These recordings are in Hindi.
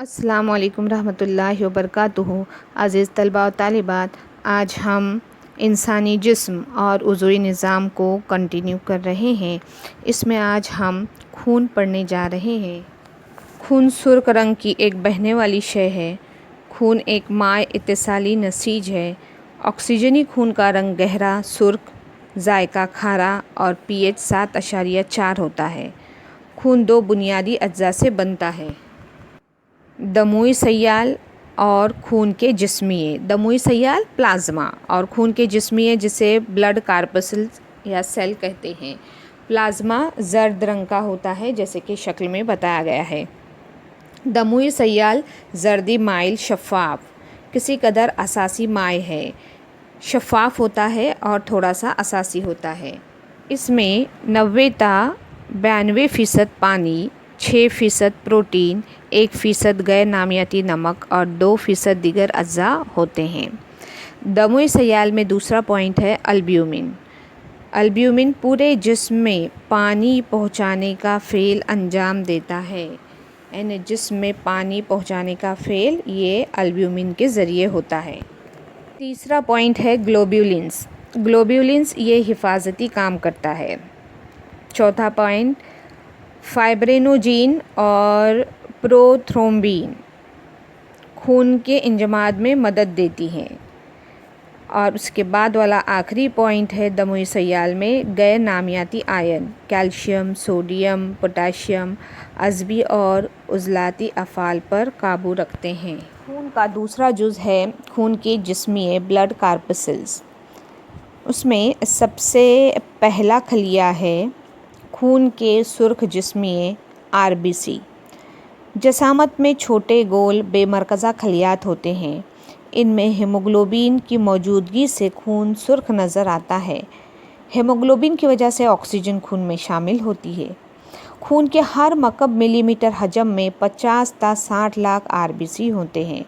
अस्सलामुअलैकुम रहमतुल्लाहि व बरकातुहू। अज़ीज़ तलबा और तालिबात, आज हम इंसानी जिस्म और उज़वी निज़ाम को कंटिन्यू कर रहे हैं। इसमें आज हम खून पढ़ने जा रहे हैं। खून सुर्ख रंग की एक बहने वाली शय है। खून एक माए इत्तिसाली नसीज है। ऑक्सीजनी खून का रंग गहरा सुर्ख, जायका खारा और pH 7.4 होता है। खून दो बुनियादी अज्जा से बनता है, दमुई सयाल और खून के जिस्मिये। दमुई सयाल प्लाज्मा और खून के जिस्मिये जिसे ब्लड कार्पस्कल्स या सेल कहते हैं। प्लाज्मा जर्द रंग का होता है जैसे कि शक्ल में बताया गया है। दमुई सयाल जर्दी माइल शफ़ाफ किसी कदर असासी माय है, शफ़ाफ होता है और थोड़ा सा असासी होता है। इसमें 90-92% पानी, 6% प्रोटीन, 1% गैर नामियाती नमक और 2% दीगर अज्जा होते हैं। दमुई सयाल में दूसरा पॉइंट है अल्ब्यूमिन। अल्ब्यूमिन पूरे जिस्म में पानी पहुंचाने का फ़ेल अंजाम देता है, यानी जिस्म में पानी पहुंचाने का फ़ेल ये अल्ब्यूमिन के ज़रिए होता है। तीसरा पॉइंट है ग्लोब्यूलिन्स। ग्लोब्यूलिन्स ये हिफाजती काम करता है। चौथा पॉइंट फाइब्रिनोजीन और प्रोथ्रोम्बिन खून के इंजमाद में मदद देती हैं। और उसके बाद वाला आखिरी पॉइंट है दमुई सयाल में गैर नामियाती आयन, कैल्शियम, सोडियम, पोटाशियम, अज़बी और उज़लाती अफ़ाल पर काबू रखते हैं। खून का दूसरा जुज़ है खून के जिस्मिये ब्लड कार्पस्कल्स। उसमें सबसे पहला खलिया है खून के सुर्ख जिस्मिये RBC। जसामत में छोटे गोल बेमरकज़ा खलियात होते हैं। इनमें हीमोग्लोबिन की मौजूदगी से खून सुर्ख नज़र आता है। हीमोग्लोबिन की वजह से ऑक्सीजन खून में शामिल होती है। खून के हर मकब मिलीमीटर हजम में 50 से 60 लाख RBC होते हैं।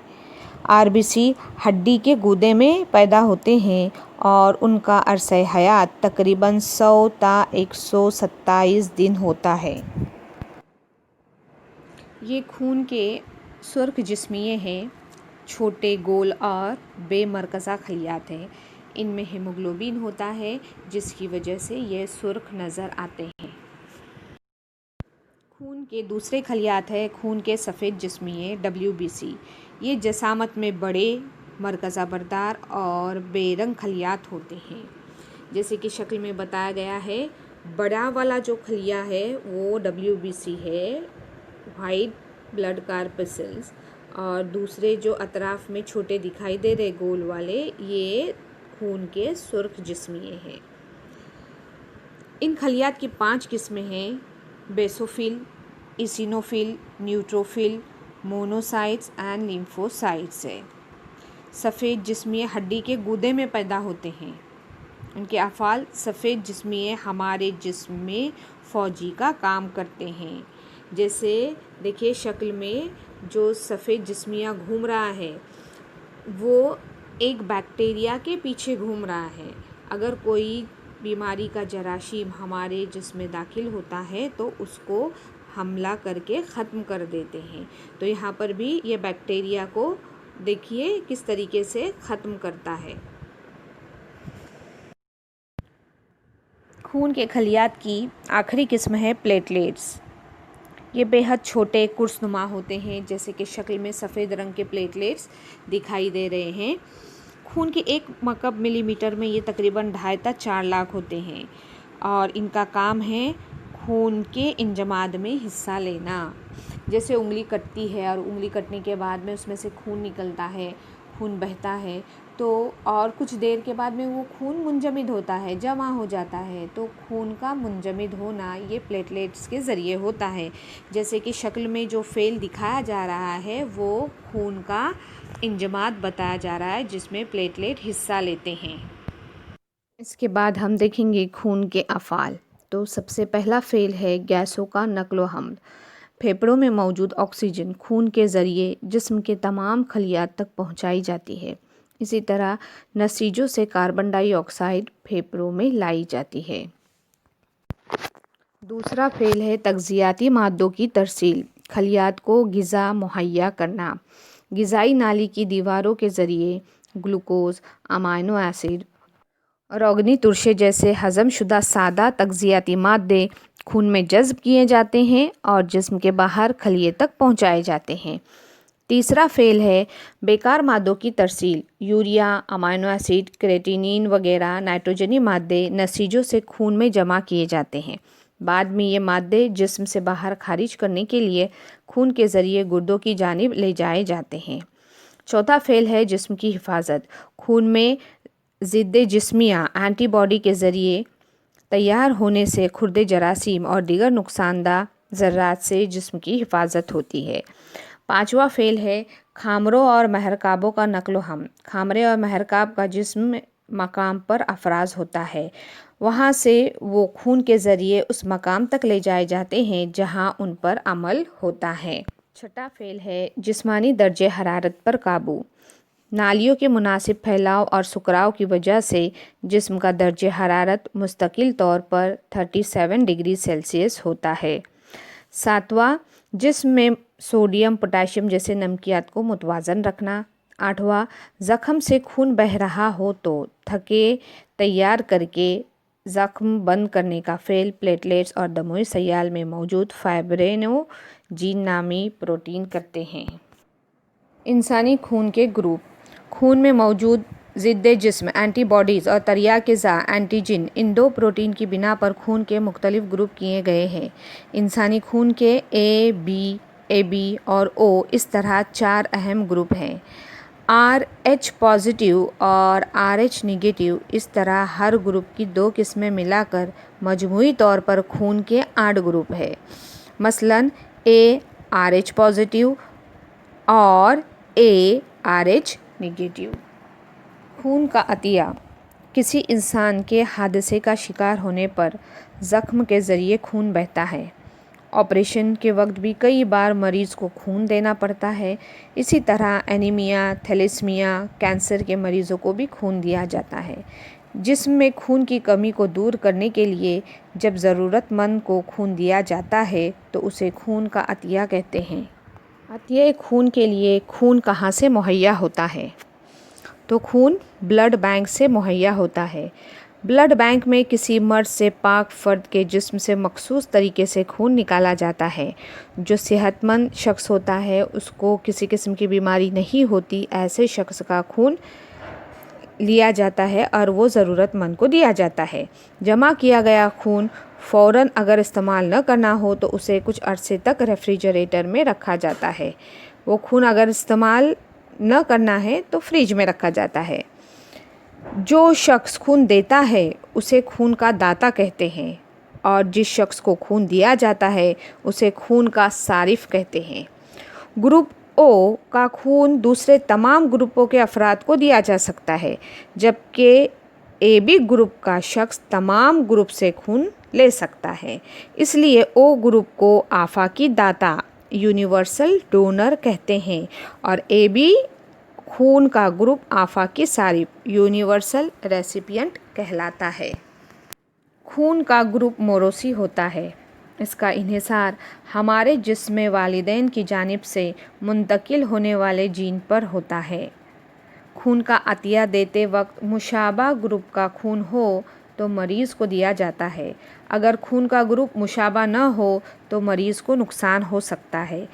RBC हड्डी के गूदे में पैदा होते हैं और उनका अरसा हयात तकरीबन 100 से 127 दिन होता है। ये खून के सुर्ख जिस्मिये हैं, छोटे गोल और बेमरकज़ा खलियात हैं। इनमें हीमोग्लोबिन होता है जिसकी वजह से ये सुर्ख नज़र आते हैं। खून के दूसरे खलियात है खून के सफ़ेद जिस्मिये WBC। ये जसामत में बड़े मरकज़ा बरदार और बेरंग खलियात होते हैं। जैसे कि शक्ल में बताया गया है, बड़ा वाला जो खलिया है वो WBC है, वाइट ब्लड कार्पस्कल्स, और दूसरे जो अतराफ़ में छोटे दिखाई दे रहे गोल वाले ये खून के सुर्ख जिस्मिये हैं। इन खलियात की 5 किस्में हैं: basophil, eosinophil, neutrophil, monocytes and lymphocytes है। सफ़ेद जिस्मिये हड्डी के गूदे में पैदा होते हैं। उनके अफ़ाल सफ़ेद जिस्मिये हमारे जिस्म में फ़ौजी का काम करते हैं। जैसे देखिए शक्ल में जो सफ़ेद जिस्मिया घूम रहा है वो एक बैक्टीरिया के पीछे घूम रहा है। अगर कोई बीमारी का जरासीम हमारे जिस्म में दाखिल होता है तो उसको हमला करके ख़त्म कर देते हैं। तो यहाँ पर भी ये बैक्टीरिया को देखिए किस तरीके से ख़त्म करता है। खून के खलियात की आखिरी किस्म है प्लेटलेट्स। ये बेहद छोटे कुर्सनुमा होते हैं, जैसे कि शक्ल में सफ़ेद रंग के प्लेटलेट्स दिखाई दे रहे हैं। खून के एक मकब मिलीमीटर में ये तकरीबन 2.5 से 4 लाख होते हैं और इनका काम है खून के इंजमाद में हिस्सा लेना। जैसे उंगली कटती है और उंगली कटने के बाद में उसमें से खून निकलता है, खून बहता है, तो और कुछ देर के बाद में वो खून मुंजमद होता है, जमा हो जाता है। तो खून का मुंजमद होना ये प्लेटलेट्स के ज़रिए होता है। जैसे कि शक्ल में जो फ़ेल दिखाया जा रहा है वो खून का इंजमाद बताया जा रहा है जिसमें प्लेटलेट हिस्सा लेते हैं। इसके बाद हम देखेंगे खून के अफ़ाल। तो सबसे पहला फ़ेल है गैसों का नक़्ल हमल। फेफड़ों में मौजूद ऑक्सीजन खून के ज़रिए जिस्म के तमाम खलियात तक पहुंचाई जाती है। इसी तरह नसीजों से कार्बन डाइऑक्साइड फेफड़ों में लाई जाती है। दूसरा फ़ेल है तग़ज़ियाती मादों की तरसील। खलियात को ग़िज़ा मुहैया करना। ग़िज़ाई नाली की दीवारों के ज़रिए ग्लूकोज, अमाइनो एसिड और अग्नितुर्शे जैसे हज़मशुदा सादा तग़ज़ियाती मादे खून में जज़्ब किए जाते हैं और जिस्म के बाहर खलिए तक पहुंचाए जाते हैं। तीसरा फ़ेल है बेकार मादों की तरसील। यूरिया, अमाइनो एसिड, क्रेटिनिन वगैरह नाइट्रोजनी मादे नसीजों से खून में जमा किए जाते हैं। बाद में ये मादे जिस्म से बाहर खारिज करने के लिए खून के ज़रिए गुर्दों की जानिब ले जाए जाते हैं। चौथा फ़ेल है जिस्म की हिफाजत। खून में ज़िद्दे जिस्मिया एंटीबॉडी के ज़रिए तैयार होने से खुर्दे जरासीम और दीगर नुकसानदा ज़र्रात से जिस्म की हिफाजत होती है। पांचवा फ़ेल है खामरों और महरकाबों का नकलो हम। खामरे और महरकाब का जिस्म मकाम पर अफराज होता है, वहाँ से वो खून के ज़रिए उस मकाम तक ले जाए जाते हैं जहाँ उन पर अमल होता है। छठा फ़ेल है जिस्मानी दर्जे हरारत पर काबू। नालियों के मुनासिब फैलाव और सुकराव की वजह से जिस्म का दर्जे हरारत मुस्तकिल तौर पर 37 डिग्री सेल्सियस होता है। सातवां, जिस्म में सोडियम पोटाशियम जैसे नमकियात को मुतवाज़न रखना। आठवां, ज़ख़म से खून बह रहा हो तो थके तैयार करके ज़ख़म बंद करने का फ़ेल प्लेटलेट्स और दमोई सयाल में मौजूद फाइब्रिनोजीन नामी प्रोटीन करते हैं। इंसानी खून के ग्रुप। खून में मौजूद ज़िद्दे जिस्म एंटीबॉडीज़ और तरियाक़िज़ा एंटीजन इन दो प्रोटीन की बिना पर खून के मुख्तलिफ ग्रुप किए गए हैं। इंसानी खून के ए बी और ओ इस तरह 4 अहम ग्रुप हैं। RH पॉजिटिव और RH निगेटिव इस तरह हर ग्रुप की 2 किस्में मिलाकर मजमूई तौर पर खून के 8 ग्रुप है। मसलन A RH पॉजिटिव और A RH निगेटिव। खून का अतिया। किसी इंसान के हादसे का शिकार होने पर ज़ख्म के ज़रिए खून बहता है। ऑपरेशन के वक्त भी कई बार मरीज़ को खून देना पड़ता है। इसी तरह एनीमिया, थैलेसीमिया, कैंसर के मरीज़ों को भी खून दिया जाता है। जिस्म में खून की कमी को दूर करने के लिए जब ज़रूरतमंद को खून दिया जाता है तो उसे खून का अतिया कहते हैं। अतिये खून के लिए खून कहाँ से मुहैया होता है? तो खून ब्लड बैंक से मुहैया होता है। ब्लड बैंक में किसी मर्द से पाक फ़र्द के जिस्म से मखसूस तरीके से खून निकाला जाता है। जो सेहतमंद शख्स होता है, उसको किसी किस्म की बीमारी नहीं होती, ऐसे शख्स का खून लिया जाता है और वो ज़रूरतमंद को दिया जाता है। जमा किया गया खून फ़ौरन अगर इस्तेमाल न करना हो तो उसे कुछ अरसे तक रेफ्रिजरेटर में रखा जाता है। वो खून अगर इस्तेमाल न करना है तो फ्रिज में रखा जाता है। जो शख्स खून देता है उसे खून का दाता कहते हैं और जिस शख्स को खून दिया जाता है उसे खून का सारिफ कहते हैं। ग्रुप ओ का खून दूसरे तमाम ग्रुपों के अफराद को दिया जा सकता है, जबकि ए बी ग्रुप का शख्स तमाम ग्रुप से खून ले सकता है। इसलिए ओ ग्रुप को आफाकी दाता यूनिवर्सल डोनर कहते हैं और ए बी खून का ग्रुप आफाकी सारिफ यूनिवर्सल रेसिपिएंट कहलाता है। खून का ग्रुप मोरोसी होता है। इसका इन्हिसार हमारे जिस्म में वालिदैन की जानिब से मुंतकिल होने वाले जीन पर होता है। खून का अतिया देते वक्त मुशाबा ग्रुप का खून हो तो मरीज़ को दिया जाता है। अगर खून का ग्रुप मुशाबा न हो तो मरीज़ को नुकसान हो सकता है।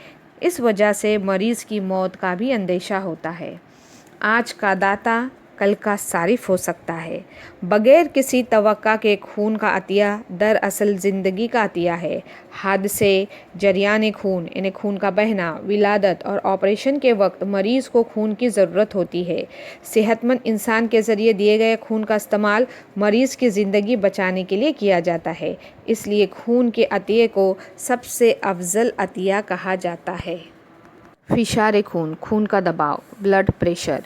इस वजह से मरीज़ की मौत का भी अंदेशा होता है। आज का दाता कल का सारिफ हो सकता है। बगैर किसी तवक्का के खून का अतिया दरअसल ज़िंदगी का अतिया है। हादसे, जरियान खून यानी खून का बहना, विलादत और ऑपरेशन के वक्त मरीज़ को खून की ज़रूरत होती है। सेहतमंद इंसान के ज़रिए दिए गए खून का इस्तेमाल मरीज़ की ज़िंदगी बचाने के लिए किया जाता है। इसलिए खून के अतिये को सबसे अफजल अतिया कहा जाता है। फिशार खून, खून का दबाव, ब्लड प्रेशर।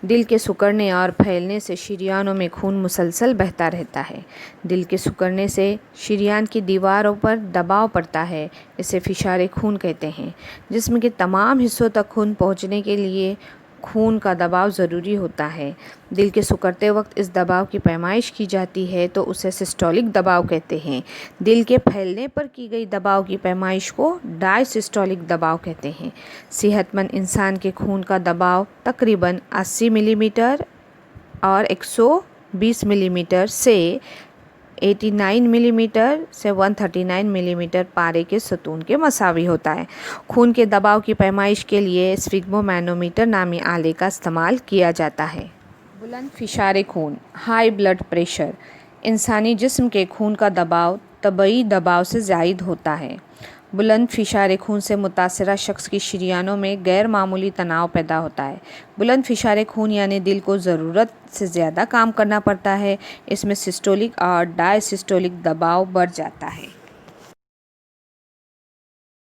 दिल के सिकुड़ने और फैलने से शरीयानों में खून मुसलसल बहता रहता है। दिल के सिकुड़ने से शरीयान की दीवारों पर दबाव पड़ता है, इसे फिशार खून कहते हैं। जिस्म के तमाम हिस्सों तक खून पहुंचने के लिए खून का दबाव ज़रूरी होता है। दिल के सिकुड़ते वक्त इस दबाव की पैमाइश की जाती है तो उसे सिस्टोलिक दबाव कहते हैं। दिल के फैलने पर की गई दबाव की पैमाइश को डायसिस्टोलिक दबाव कहते हैं। सेहतमंद इंसान के खून का दबाव तकरीबन 80 मिलीमीटर और 120 मिलीमीटर से 89 मिलीमीटर से 139 मिलीमीटर पारे के सतून के मसावी होता है। खून के दबाव की पैमाइश के लिए स्फिग्मोमैनोमीटर नामी आले का इस्तेमाल किया जाता है। बुलंद फिशारे खून, हाई ब्लड प्रेशर। इंसानी जिस्म के खून का दबाव तबई दबाव से ज़ायद होता है। बुलंद फिशारे खून से मुतासरा शख्स की शरीयानों में गैर मामूली तनाव पैदा होता है। बुलंद फिशारे खून यानी दिल को ज़रूरत से ज़्यादा काम करना पड़ता है। इसमें सिस्टोलिक और डायसिस्टोलिक दबाव बढ़ जाता है।